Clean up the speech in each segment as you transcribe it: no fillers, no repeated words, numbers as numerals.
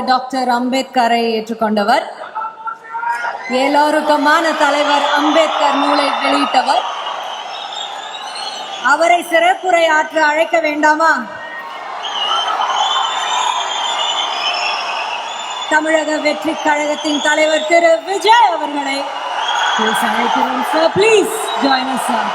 Doctor அம்பேத்கரை ஏற்றுக்கொண்டவர், எல்லோருக்குமான தலைவர் அம்பேத்கர் நூலை வெளியிட்டவர். அவரை சிறப்புரை ஆற்ற அழைக்க வேண்டாமா? தமிழக வெற்றி கழகத்தின் தலைவர் திரு விஜய் அவர்களை அழைக்கிறோம். Sir, please join us, sir.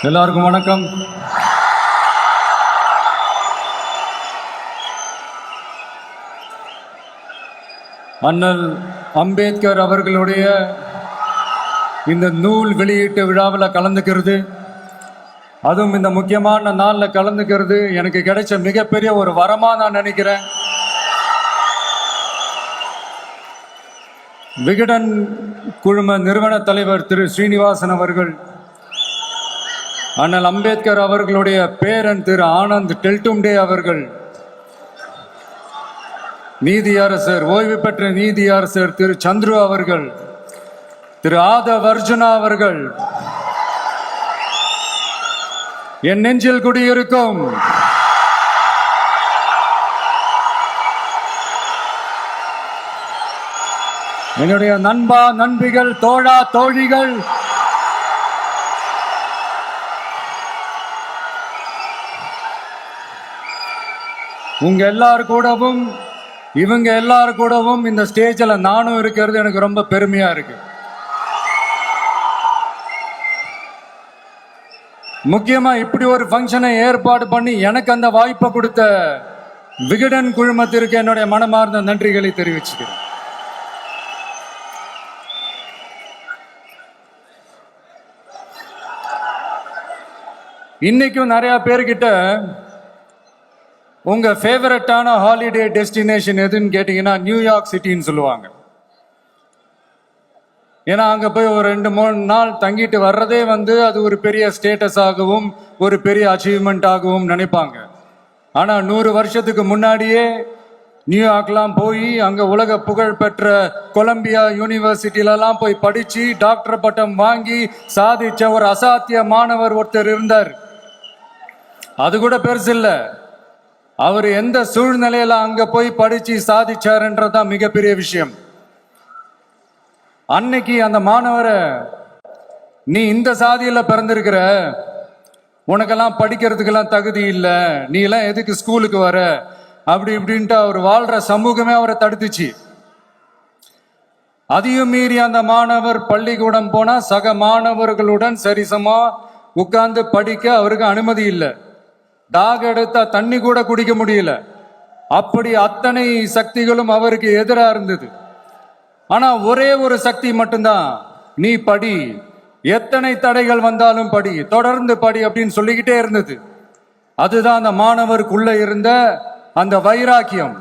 எல்லாருக்கும் வணக்கம். அண்ணல் அம்பேத்கர் அவர்களுடைய இந்த நூல் வெளியீட்டு விழாவில் கலந்துக்கிறது, அதுவும் இந்த முக்கியமான நாளில் கலந்துக்கிறது எனக்கு கிடைச்ச மிகப்பெரிய ஒரு வரமா நான் நினைக்கிறேன். விகடன் குழும நிறுவன தலைவர் திரு ஸ்ரீனிவாசன் அவர்கள், அண்ணல் அம்பேத்கர் அவர்களுடைய பேரன் திரு ஆனந்த் டெல்டும்டே அவர்கள், நீதியரசர் ஓய்வு பெற்ற நீதியரசர் திரு சந்துரு அவர்கள், திரு ஆதவ் அர்ஜுனா அவர்கள், என் நெஞ்சில் குடியிருக்கும் என்னுடைய நண்பா நண்பிகள், தோழா தோழிகள், உங்க எல்லாரு கூடவும் இவங்க எல்லாரு கூடவும் இந்த ஸ்டேஜில் நானும் இருக்கிறது எனக்கு ரொம்ப பெருமையா இருக்கு. முக்கியமா இப்படி ஒரு ஃபங்க்ஷனை ஏற்பாடு பண்ணி எனக்கு அந்த வாய்ப்பை கொடுத்த விகடன் குழுமத்திற்கு என்னுடைய மனமார்ந்த நன்றிகளை தெரிவிச்சுக்கிறேன். இன்னைக்கும் நிறைய பேர்கிட்ட உங்க ஃபேவரட்டான ஹாலிடே டெஸ்டினேஷன் எதுன்னு கேட்டீங்கன்னா நியூயார்க் சிட்டின்னு சொல்லுவாங்க. ஏன்னா அங்க போய் ஒரு 2-3 நாள் தங்கிட்டு வர்றதே அது ஒரு பெரிய ஸ்டேட்டஸ் ஆகவும் ஒரு பெரிய அச்சீவ்மெண்ட் ஆகவும் நினைப்பாங்க. ஆனா 100 வருஷத்துக்கு முன்னாடியே நியூயார்க்லாம் போய் அங்க உலக புகழ் பெற்ற கொலம்பியா யூனிவர்சிட்டிலலாம் போய் படிச்சு டாக்டர் பட்டம் வாங்கி சாதிச்ச ஒரு அசாத்திய மாணவர் ஒருத்தர் இருந்தார். அது கூட பெருசு இல்லை, அவர் எந்த சூழ்நிலையில அங்க போய் படிச்சு சாதிச்சாருன்றதான் மிகப்பெரிய விஷயம். அன்னைக்கு அந்த மாணவரை, நீ இந்த சாதியில பிறந்திருக்கிற, உனக்கெல்லாம் படிக்கிறதுக்கெல்லாம் தகுதி இல்லை, நீ எல்லாம் எதுக்கு ஸ்கூலுக்கு வர, அப்படி இப்படின்ட்டு அவர் வாழ்ற சமூகமே அவரை தடுத்துச்சு. அதையும் மீறி அந்த மாணவர் பள்ளிக்கூடம் போனா சக மாணவர்களுடன் சரிசமா உட்கார்ந்து படிக்க அவருக்கு அனுமதி இல்லை. தாக எடுத்தா தண்ணி கூட குடிக்க முடியல. அப்படி அத்தனை சக்திகளும் அவருக்கு எதிராக இருந்தது. ஆனா ஒரே ஒரு சக்தி மட்டும்தான், நீ படி, எத்தனை தடைகள் வந்தாலும் படி, தொடர்ந்து படி அப்படின்னு சொல்லிக்கிட்டே இருந்தது. அதுதான் அந்த மாணவருக்குள்ள இருந்த அந்த வைராக்கியம்.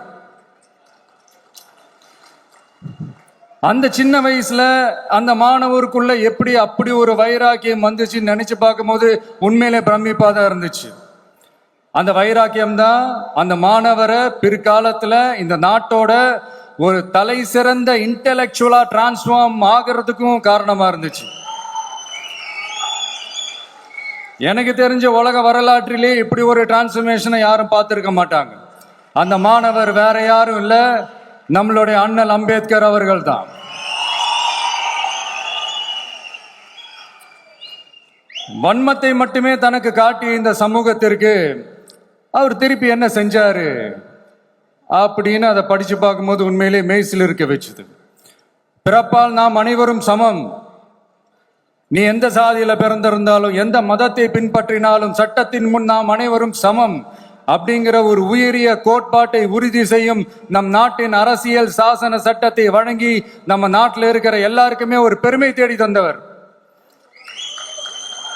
அந்த சின்ன வயசுல அந்த மாணவருக்குள்ள எப்படி அப்படி ஒரு வைராக்கியம் வந்துச்சுன்னு நினைச்சு பார்க்கும்போது உண்மையிலே பிரமிப்பா தான் இருந்துச்சு. அந்த வைராக்கியம் தான் அந்த மாணவரை பிற்காலத்துல இந்த நாட்டோட ஒரு தலை சிறந்த இன்டெலெக்சுவலா டிரான்ஸ்ஃபார்ம் ஆகிறதுக்கும் காரணமா இருந்துச்சு. எனக்கு தெரிஞ்ச உலக வரலாற்றிலே இப்படி ஒரு டிரான்ஸ்ஃபர்மேஷனை யாரும் பார்த்திருக்க மாட்டாங்க. அந்த மாணவர் வேற யாரும் இல்ல, நம்மளுடைய அண்ணல் அம்பேத்கர் அவர்கள் தான். வன்மத்தை மட்டுமே தனக்கு காட்டிய இந்த சமூகத்திற்கு அவர் திருப்பி என்ன செஞ்சாரு அப்படின்னு அதை படிச்சு பார்க்கும்போது உண்மையிலே மெய்சில் இருக்க வச்சுது. பிறப்பால் நாம் அனைவரும் சமம், நீ எந்த சாதியில பிறந்திருந்தாலும் எந்த மதத்தை பின்பற்றினாலும் சட்டத்தின் முன் நாம் அனைவரும் சமம் அப்படிங்கிற ஒரு உயரிய கோட்பாட்டை உறுதி செய்யும் நம் நாட்டின் அரசியல் சாசன சட்டத்தை வழங்கி நம்ம நாட்டில் இருக்கிற எல்லாருக்குமே ஒரு பெருமை தேடி தந்தவர்.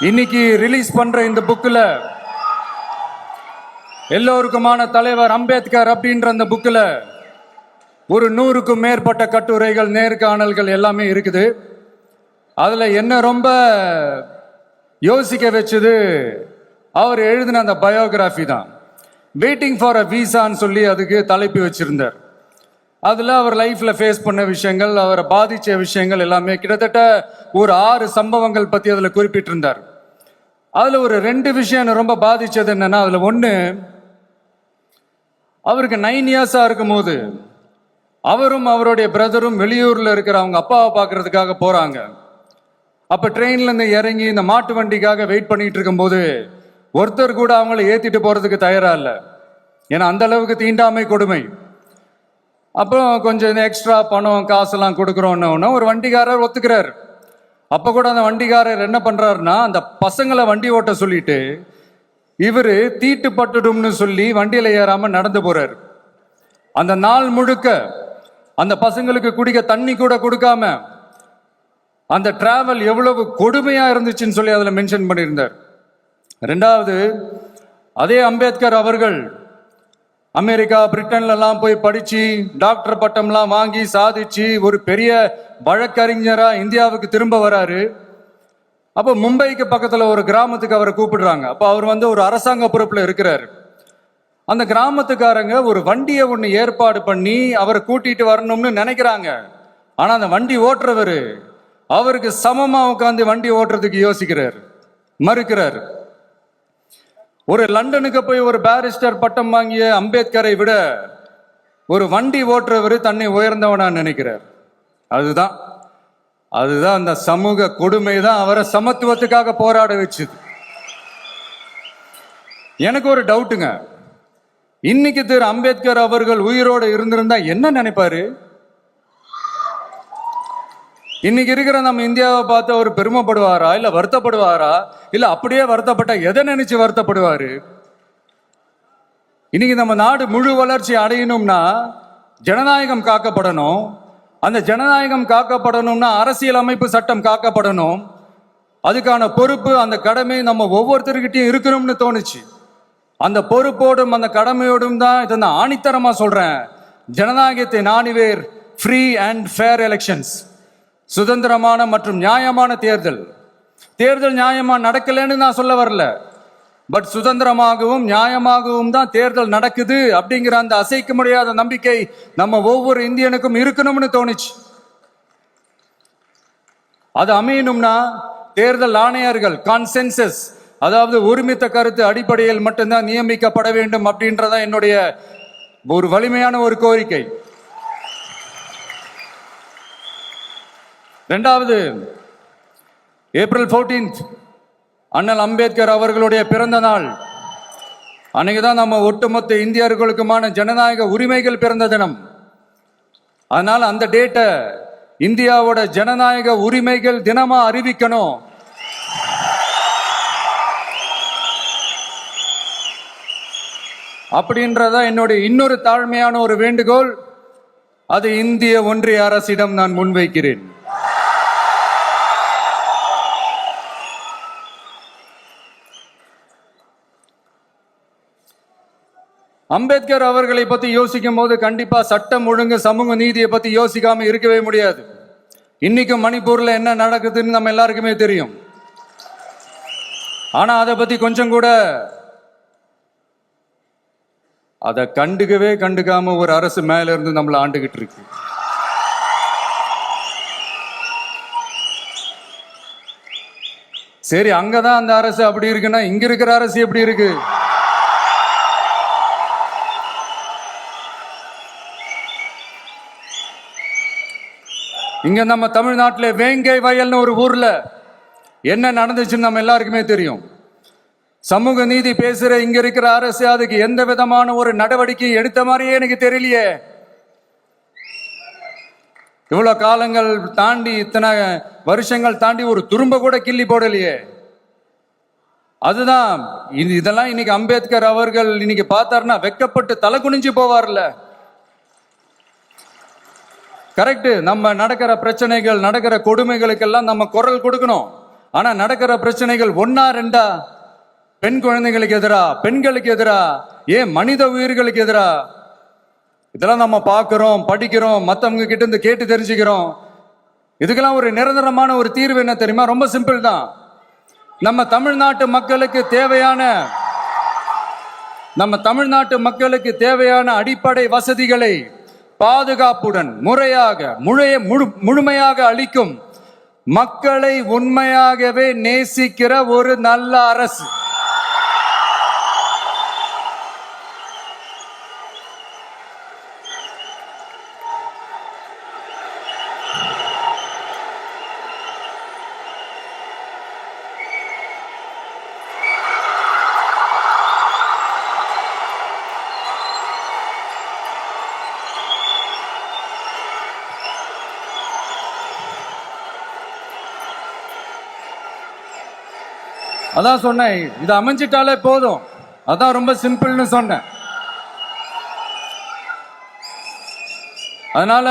இன்னைக்கு ரிலீஸ் பண்ற இந்த புக்ல எல்லோருக்குமான தலைவர் அம்பேத்கர் அப்படின்ற அந்த புக்கில் ஒரு 100க்கும் மேற்பட்ட கட்டுரைகள், நேர்காணல்கள் எல்லாமே இருக்குது. அதுல என்ன ரொம்ப யோசிக்க வச்சது அவர் எழுதின அந்த பயோகிராஃபி தான். வெயிட்டிங் ஃபார் அ வீசான்னு சொல்லி அதுக்கு தலைப்பு வச்சிருந்தார். அதுல அவர் லைஃப்ல ஃபேஸ் பண்ண விஷயங்கள், அவரை பாதிச்ச விஷயங்கள் எல்லாமே கிட்டத்தட்ட ஒரு 6 சம்பவங்கள் பத்தி அதுல குறிப்பிட்டிருந்தார். அதுல ஒரு 2 விஷயம் என்ன ரொம்ப பாதிச்சது என்னன்னா, அதுல ஒண்ணு, அவருக்கு 9 இயர்ஸா இருக்கும் போது அவரும் அவருடைய பிரதரும் வெளியூர்ல இருக்கிற அவங்க அப்பாவை பார்க்கறதுக்காக போறாங்க. அப்ப ட்ரெயின்ல இருந்து இறங்கி இந்த மாட்டு வண்டிக்காக வெயிட் பண்ணிட்டு இருக்கும்போது ஒருத்தர் கூட அவங்கள ஏத்திட்டு போறதுக்கு தயாரா இல்லை. ஏன்னா அந்த அளவுக்கு தீண்டாமை கொடுமை. அப்புறம் கொஞ்சம் எக்ஸ்ட்ரா பணம் காசெல்லாம் கொடுக்குறோன்னு ஒரு வண்டிக்காரர் ஒத்துக்கிறார். அப்ப கூட அந்த வண்டிக்காரர் என்ன பண்றாருன்னா, அந்த பசங்களை வண்டி ஓட்ட சொல்லிட்டு இவரு தீட்டுப்பட்டுடும்னு சொல்லி வண்டியில ஏறாம நடந்து போறாரு. அந்த நாள் முழுக்க அந்த பசங்களுக்கு குடிக்க தண்ணி கூட கொடுக்காம அந்த டிராவல் எவ்வளவு கொடுமையா இருந்துச்சுன்னு சொல்லி அதுல மென்ஷன் பண்ணியிருந்தார். 2வது, அதே அம்பேத்கர் அவர்கள் அமெரிக்கா, பிரிட்டன்ல எல்லாம் போய் படிச்சு டாக்டர் பட்டம்லாம் வாங்கி சாதிச்சு ஒரு பெரிய வழக்கறிஞரா இந்தியாவுக்கு திரும்ப வராரு. அப்போ மும்பைக்கு பக்கத்துல ஒரு கிராமத்துக்கு அவரை கூப்பிடுறாங்க. அப்போ அவர் ஒரு அரசாங்க பொறுப்புல இருக்கிறாரு. அந்த கிராமத்துக்காரங்க ஒரு வண்டியை ஒன்று ஏற்பாடு பண்ணி அவரை கூட்டிட்டு வரணும்னு நினைக்கிறாங்க. ஆனா அந்த வண்டி ஓட்டுறவர் அவருக்கு சமமா உட்காந்து வண்டி ஓட்டுறதுக்கு யோசிக்கிறார், மறுக்கிறார். ஒரு லண்டனுக்கு போய் ஒரு பாரிஸ்டர் பட்டம் வாங்கிய அம்பேத்கரை விட ஒரு வண்டி ஓட்டுறவர் தன்னை உயர்ந்தவனா நினைக்கிறார். அதுதான் அந்த சமூக கொடுமை தான் அவரை சமத்துவத்துக்காக போராட வச்சுது. எனக்கு ஒரு டவுட்டுங்க, இன்னைக்கு திரு அம்பேத்கர் அவர்கள் உயிரோடு இருந்திருந்தா என்ன நினைப்பாரு? இன்னைக்கு இருக்கிற நம்ம இந்தியாவை பார்த்து அவர் பெருமைப்படுவாரா, இல்ல வருத்தப்படுவாரா, இல்ல அப்படியே வருத்தப்பட்ட எதை நினைச்சு வருத்தப்படுவாரு? இன்னைக்கு நம்ம நாடு முழு வளர்ச்சி அடையணும்னா ஜனநாயகம் காக்கப்படணும். அந்த ஜனநாயகம் காக்கப்படணும்னா அரசியல் அமைப்பு சட்டம் காக்கப்படணும். அதுக்கான பொறுப்பு, அந்த கடமை நம்ம ஒவ்வொருத்தருக்கிட்டையும் இருக்கணும்னு தோணுச்சு. அந்த பொறுப்போடும் அந்த கடமையோடும் தான் இதை நான் ஆணித்தரமா சொல்றேன். ஜனநாயகத்தை நாணிவேர் ஃப்ரீ அண்ட் ஃபேர் எலெக்ஷன்ஸ், சுதந்திரமான மற்றும் நியாயமான தேர்தல். தேர்தல் நியாயமா நடக்கலன்னு நான் சொல்ல வரல, பட் சுதந்திரமாகவும் நியாயமாகவும் தான் தேர்தல் நடக்குது அப்படிங்கிற அந்த அசைக்க முடியாத நம்பிக்கை நம்ம ஒவ்வொரு இந்தியனுக்கும் இருக்கணும்னு தோணுச்சு. அது அமையணும்னா தேர்தல் ஆணையர்கள் கான்சென்சஸ், அதாவது ஒருமித்த கருத்து அடிப்படையில் மட்டும்தான் நியமிக்கப்பட வேண்டும் அப்படின்றத என்னுடைய ஒரு வலிமையான ஒரு கோரிக்கை. 2வது, ஏப்ரல் 14 அண்ணல் அம்பேத்கர் அவர்களுடைய பிறந்த நாள். அன்னைக்குதான் நம்ம ஒட்டுமொத்த இந்தியர்களுக்குமான ஜனநாயக உரிமைகள் பிறந்த தினம். அதனால அந்த டேட்டை இந்தியாவோட ஜனநாயக உரிமைகள் தினமா அறிவிக்கணும். அப்படின்றத என்னுடைய இன்னொரு தாழ்மையான ஒரு வேண்டுகோள். அது இந்திய ஒன்றிய அரசிடம் நான் முன்வைக்கிறேன். அம்பேத்கர் அவர்களை பத்தி யோசிக்கும் போது கண்டிப்பா சட்டம் ஒழுங்கு, சமூக நீதியை பத்தி யோசிக்காம இருக்கவே முடியாது. இன்னைக்கு மணிப்பூர்ல என்ன நடக்குதுன்னு நம்ம எல்லாருக்குமே தெரியும். ஆனா அதை பத்தி கொஞ்சம் கூட அதை கண்டுக்காம ஒரு அரசு மேல இருந்து நம்மளை ஆண்டுகிட்டு இருக்கு. சரி, அங்கதான் அந்த அரசு அப்படி இருக்குன்னா இங்க இருக்கிற அரசு எப்படி இருக்கு? இங்க நம்ம தமிழ்நாட்டில் வேங்கை வயல்னு ஒரு ஊர்ல என்ன நடந்துச்சுன்னு நம்ம எல்லாருக்குமே தெரியும். சமூக நீதி பேசுற இங்க இருக்கிற அரசு அதுக்கு எந்த விதமான ஒரு நடவடிக்கை எடுத்த மாதிரியே எனக்கு தெரியலையே. இவ்வளவு காலங்கள் தாண்டி, இத்தனை வருஷங்கள் தாண்டி ஒரு துரும்ப கூட கிள்ளி போடலையே. அதுதான் இதெல்லாம் இன்னைக்கு அம்பேத்கர் அவர்கள் இன்னைக்கு பார்த்தாருன்னா வெக்கப்பட்டு தலை குனிஞ்சு போவார்ல. கரெக்ட், நம்ம நடக்கிற பிரச்சனைகள், நடக்கிற கொடுமைகளுக்கெல்லாம் நம்ம குரல் கொடுக்கணும். ஆனா நடக்கிற பிரச்சனைகள் 1 2 பெண் குழந்தைகளுக்கு எதிரா, பெண்களுக்கு எதிரா, ஏன் மனித உயிர்களுக்கு எதிரா? இதெல்லாம் நம்ம பார்க்கிறோம், படிக்கிறோம், மற்றவங்க கிட்ட இருந்து கேட்டு தெரிஞ்சுக்கிறோம். இதுக்கெல்லாம் ஒரு நிரந்தரமான ஒரு தீர்வு என்ன தெரியுமா? ரொம்ப சிம்பிள் தான். நம்ம தமிழ்நாட்டு மக்களுக்கு தேவையான அடிப்படை வசதிகளை பாதுகாப்புடன் முழுமையாக அளிக்கும் மக்களை உண்மையாகவே நேசிக்கிற ஒரு நல்ல அரசு. அதான் சொன்னேன், இது அமைஞ்சிட்டாலே போதும். அதான் ரொம்ப சிம்பிள்னு சொன்னேன். அதனால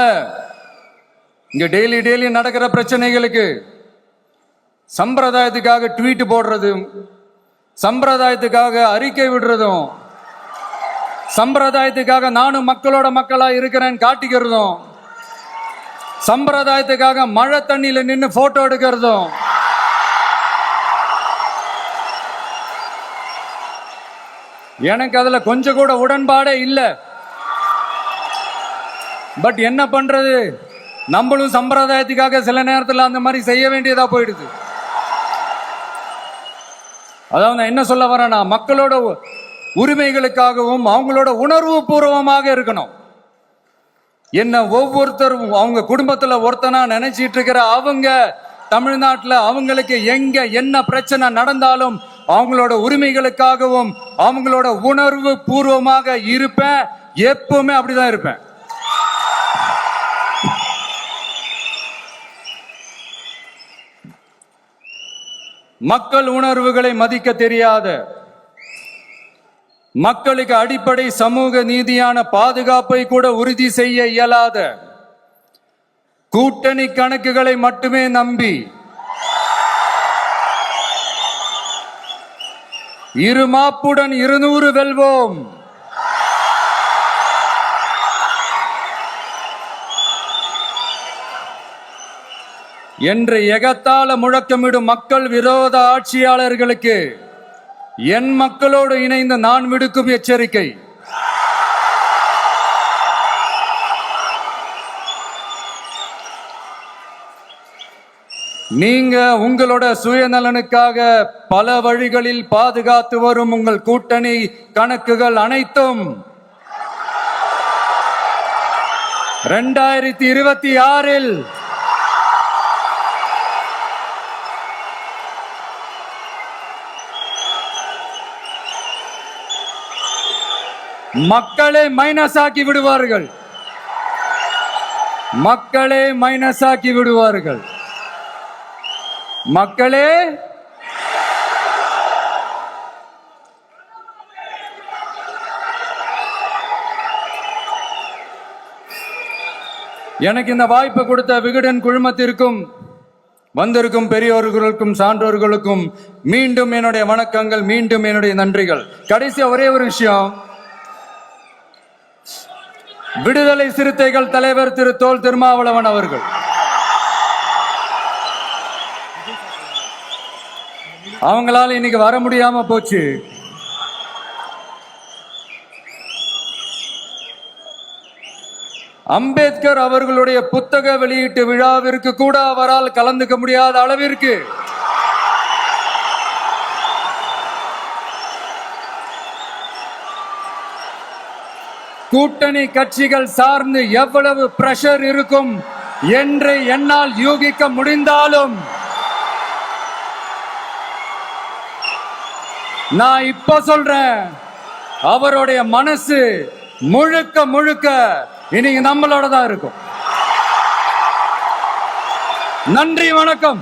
இங்க டெய்லி நடக்கிற பிரச்சனைகளுக்கு சம்பிரதாயத்துக்காக ட்வீட் போடுறதும், சம்பிரதாயத்துக்காக அறிக்கை விடுறதும், சம்பிரதாயத்துக்காக நானும் மக்களா இருக்கிறேன்னு காட்டிக்கிறதும், சம்பிரதாயத்துக்காக மழை தண்ணியில நின்று போட்டோ எடுக்கிறதும், எனக்கு அதுல கொஞ்சம் கூட உடன்பாடே இல்லை. பட் என்ன பண்றது, நம்மளும் சம்பிரதாயத்துக்காக சில நேரத்தில் அந்த மாதிரி செய்ய வேண்டியதா போயிடுது. அதாவது என்ன சொல்ல வரேன்னா, மக்களோட உரிமைகளுக்காகவும் அவங்களோட உணர்வு பூர்வமாக இருக்கணும். என்ன ஒவ்வொருத்தரும் அவங்க குடும்பத்துல ஒருத்தனா நினைச்சிட்டு இருக்கிற அவங்க தமிழ்நாட்டில் அவங்களுக்கு எங்க என்ன பிரச்சனை நடந்தாலும் அவங்களோட உரிமைகளுக்காகவும் அவங்களோட உணர்வு பூர்வமாக இருப்பேன். எப்பவுமே அப்படிதான் இருப்பேன். மக்கள் உணர்வுகளை மதிக்க தெரியாத, மக்களுக்கு அடிப்படை சமூக நீதியான பாதுகாப்பை கூட உறுதி செய்ய இயலாத, கூட்டணி கணக்குகளை மட்டுமே நம்பி இருமாப்புடன் 200 வெல்வோம், என்று எகத்தால முழக்கமிடும் மக்கள் விரோத ஆட்சியாளர்களுக்கு என் மக்களோடு இணைந்து நான் விடுக்கும் எச்சரிக்கை, நீங்க உங்களோட சுயநலனுக்காக பல வழிகளில் பாதுகாத்து வரும் உங்கள் கூட்டணி கணக்குகள் அனைத்தும் 2026 மக்களே மைனஸ் ஆக்கி விடுவார்கள். மக்களே மைனஸ் ஆக்கி விடுவார்கள். மக்களே எனக்கு இந்த வாய்ப்பு கொடுத்த விகடன் குழுமத்திற்கும் வந்திருக்கும் பெரியோர்களுக்கும் சான்றோர்களுக்கும் மீண்டும் என்னுடைய வணக்கங்கள், மீண்டும் என்னுடைய நன்றிகள். கடைசியா ஒரே ஒரு விஷயம், விடுதலை சிறுத்தைகள் தலைவர் திரு தோல் திருமாவளவன் அவர்கள் அவங்களால இன்னைக்கு வர முடியாம போச்சு. அம்பேத்கர் அவர்களுடைய புத்தக வெளியீட்டு விழாவிற்கு கூட அவரால் கலந்துக்க முடியாத அளவிற்கு கூட்டணி கட்சிகள் சார்ந்து எவ்வளவு பிரஷர் இருக்கும் என்று என்னால் யூகிக்க முடிந்தாலும் நான் இப்ப சொல்றேன், அவருடைய மனசு முழுக்க முழுக்க இன்னைக்கு நம்மளோட தான் இருக்கும். நன்றி, வணக்கம்.